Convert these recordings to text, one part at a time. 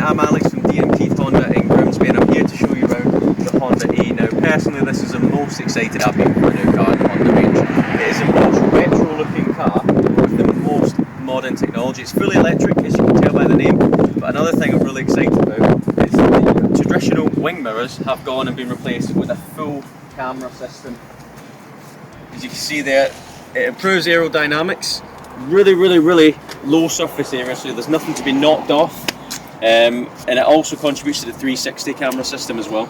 I'm Alex from Keith Honda in Grimsby, and I'm here to show you around the Honda E. Now personally this is the most excited I've been for a new car in the Honda range. It is the most retro looking car with the most modern technology. It's fully electric, as you can tell by the name, but another thing I'm really excited about is the traditional wing mirrors have gone and been replaced with a full camera system. As you can see there, it improves aerodynamics, really low surface area, so there's nothing to be knocked off, and it also contributes to the 360 camera system as well.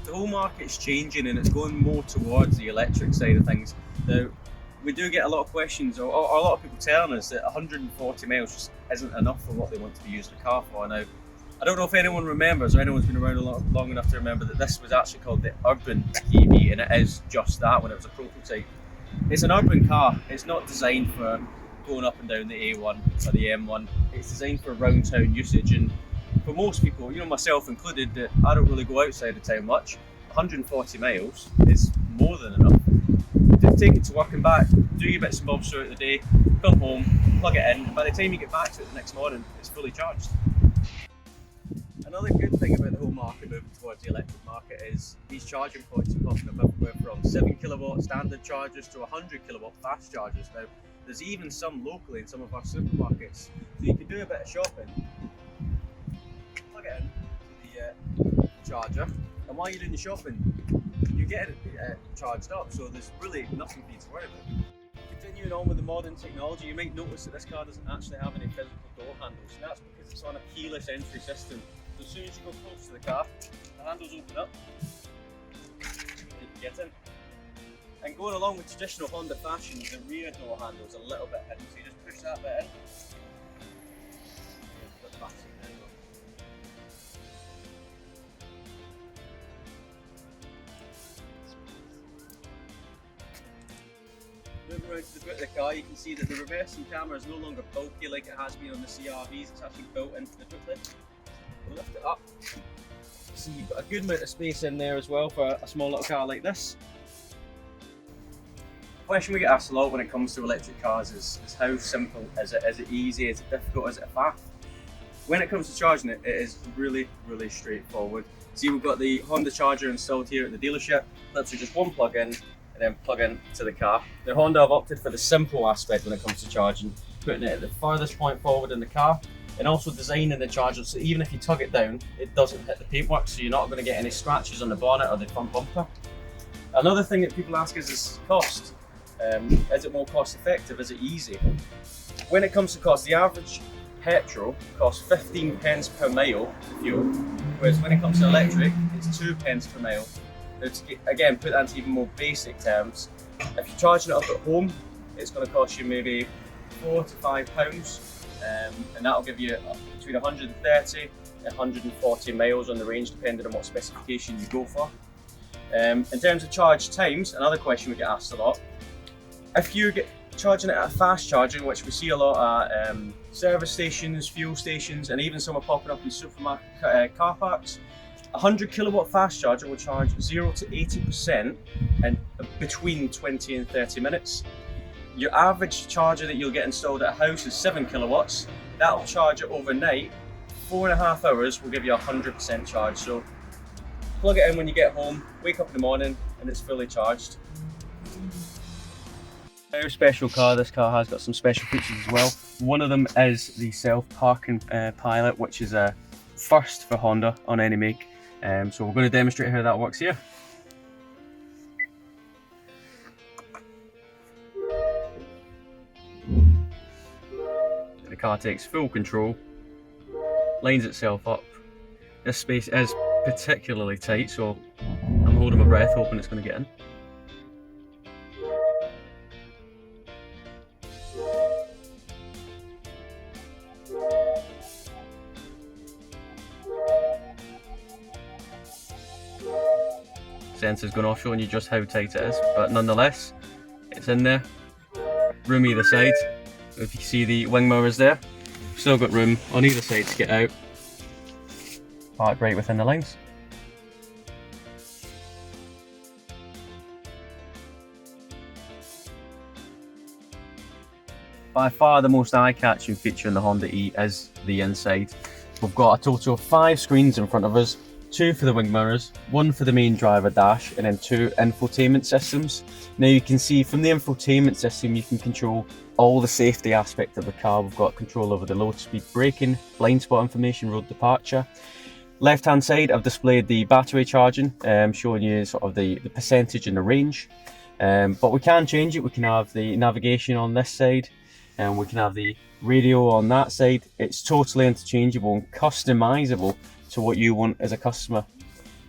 The whole market's changing and it's going more towards the electric side of things. Now, we do get a lot of questions, or a lot of people telling us that 140 miles just isn't enough for what they want to be using the car for. Now, I don't know if anyone remembers, or anyone's been around long enough to remember that this was actually called the Urban EV, and it is just that when it was a prototype. It's an urban car. It's not designed for going up and down the A1 or the M1. It's designed for round town usage, and for most people, you know, myself included, that I don't really go outside of town much. 140 miles is more than enough to take it to work and back, do your bits and bobs throughout the day, come home, plug it in, and by the time you get back to it the next morning, it's fully charged. Another good thing about the whole market moving towards the electric market is these charging points are popping up everywhere, from 7 kilowatt standard chargers to 100 kilowatt fast chargers. Now, there's even some locally in some of our supermarkets, so you can do a bit of shopping, plug it in to the charger, and while you're doing the shopping, you get it charged up, so there's really nothing for you to worry about. Continuing on with the modern technology, you might notice that this car doesn't actually have any physical door handles, and that's because it's on a keyless entry system. So as soon as you go close to the car, the handles open up, and you can get in. And going along with traditional Honda fashion, the rear door handle is a little bit hidden, so you just push that bit in. Put the battery in there. Moving around to the boot of the car, you can see that the reversing camera is no longer bulky like it has been on the CR-Vs. It's actually built into the boot lid. We'll lift it up, So you've got a good amount of space in there as well for a small little car like this. The question we get asked a lot when it comes to electric cars is how simple is it? Is it easy? Is it difficult? Is it fast? When it comes to charging it, it is really, really straightforward. See, we've got the Honda charger installed here at the dealership. That's just one plug in and then plug in to the car. Now Honda have opted for the simple aspect when it comes to charging, putting it at the furthest point forward in the car, and also designing the charger so even if you tug it down, it doesn't hit the paintwork, so you're not going to get any scratches on the bonnet or the front bumper. Another thing that people ask is cost. Is it more cost effective? Is it easy? When it comes to cost, the average petrol costs 15 pence per mile for fuel, whereas when it comes to electric, it's 2 pence per mile. Now to again put that into even more basic terms, if you're charging it up at home, it's going to cost you maybe £4 to £5, and that'll give you between 130 and 140 miles on the range, depending on what specification you go for. In terms of charge times, another question we get asked a lot. If you get charging it at a fast charging, which we see a lot at service stations, fuel stations, and even some are popping up in supermarket car parks, a 100 kilowatt fast charger will charge 0 to 80% in between 20 and 30 minutes. Your average charger that you'll get installed at a house is 7 kilowatts. That'll charge it overnight. 4.5 hours will give you a 100% charge. So plug it in when you get home, wake up in the morning, and it's fully charged. Very special car. This car has got some special features as well. One of them is the self-parking pilot, which is a first for Honda on any make. So we're going to demonstrate how that works here. The car takes full control, lines itself up. This space is particularly tight, so I'm holding my breath hoping it's going to get in. Sensor's going off showing you just how tight it is, but nonetheless it's in there. Room either side. If you see the wing mirrors there, still got room on either side to get out. Park right within the lines. By far the most eye-catching feature in the Honda E is the inside. We've got a total of 5 screens in front of us. 2 for the wing mirrors, 1 for the main driver dash, and then 2 infotainment systems. Now you can see from the infotainment system you can control all the safety aspect of the car. We've got control over the low speed braking, blind spot information, road departure. Left hand side I've displayed the battery charging, showing you sort of the percentage and the range. But we can change it. We can have the navigation on this side, and we can have the radio on that side. It's totally interchangeable and customizable to what you want as a customer.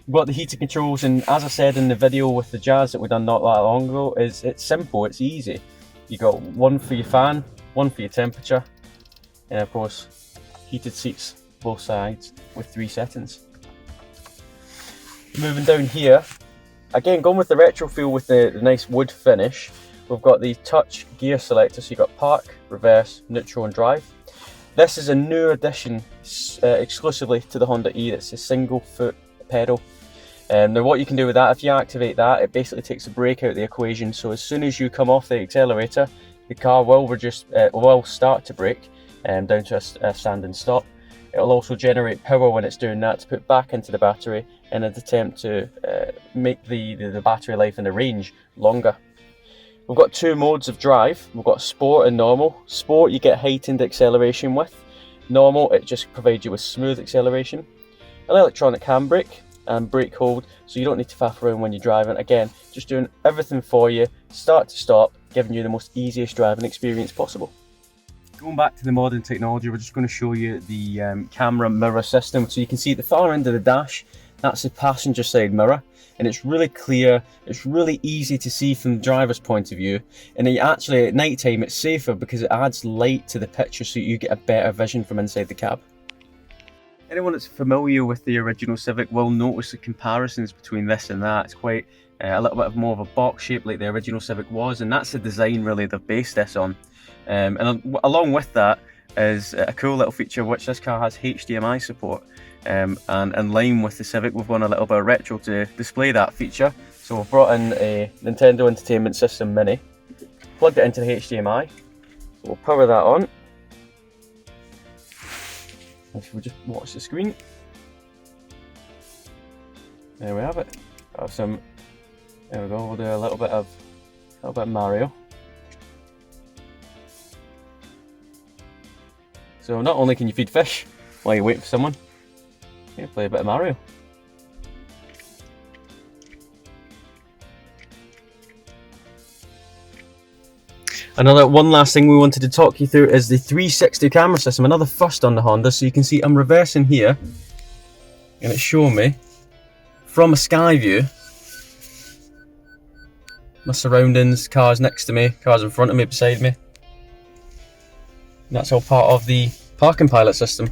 We've got the heated controls, and as I said in the video with the Jazz that we done not that long ago, it's simple, it's easy. You got one for your fan, one for your temperature, and of course heated seats both sides with 3 settings. Moving down here, again going with the retro feel with the nice wood finish, we've got the touch gear selector, so you've got park, reverse, neutral and drive. This is a new addition exclusively to the Honda E. It's a single foot pedal. Now what you can do with that, if you activate that, it basically takes the brake out of the equation, so as soon as you come off the accelerator, the car will start to brake down to a standing stop. It will also generate power when it's doing that to put back into the battery in an attempt to make the battery life and the range longer. We've got 2 modes of drive. We've got sport and normal. Sport you get heightened acceleration with. Normal, it just provides you with smooth acceleration. An electronic handbrake and brake hold, so you don't need to faff around when you're driving. Again, just doing everything for you, start to stop, giving you the most easiest driving experience possible. Going back to the modern technology, we're just going to show you the camera mirror system. So you can see at the far end of the dash, that's the passenger side mirror, and it's really clear, it's really easy to see from the driver's point of view, and actually at night time it's safer because it adds light to the picture so you get a better vision from inside the cab. Anyone that's familiar with the original Civic will notice the comparisons between this and that. It's quite a little bit more of a box shape like the original Civic was, and that's the design really they've based this on. And along with that is a cool little feature which this car has HDMI support. And in line with the Civic, we've gone a little bit retro to display that feature. So we've brought in a Nintendo Entertainment System Mini, plugged it into the HDMI. So we'll power that on. If we just watch the screen. There we have it. Got some. There we go. We'll do a little bit of Mario. So not only can you feed fish while you wait for someone, you can play a bit of Mario. One last thing we wanted to talk you through is the 360 camera system, another first on the Honda. So you can see I'm reversing here, and it's showing me from a sky view my surroundings, cars next to me, cars in front of me, beside me. And that's all part of the parking pilot system.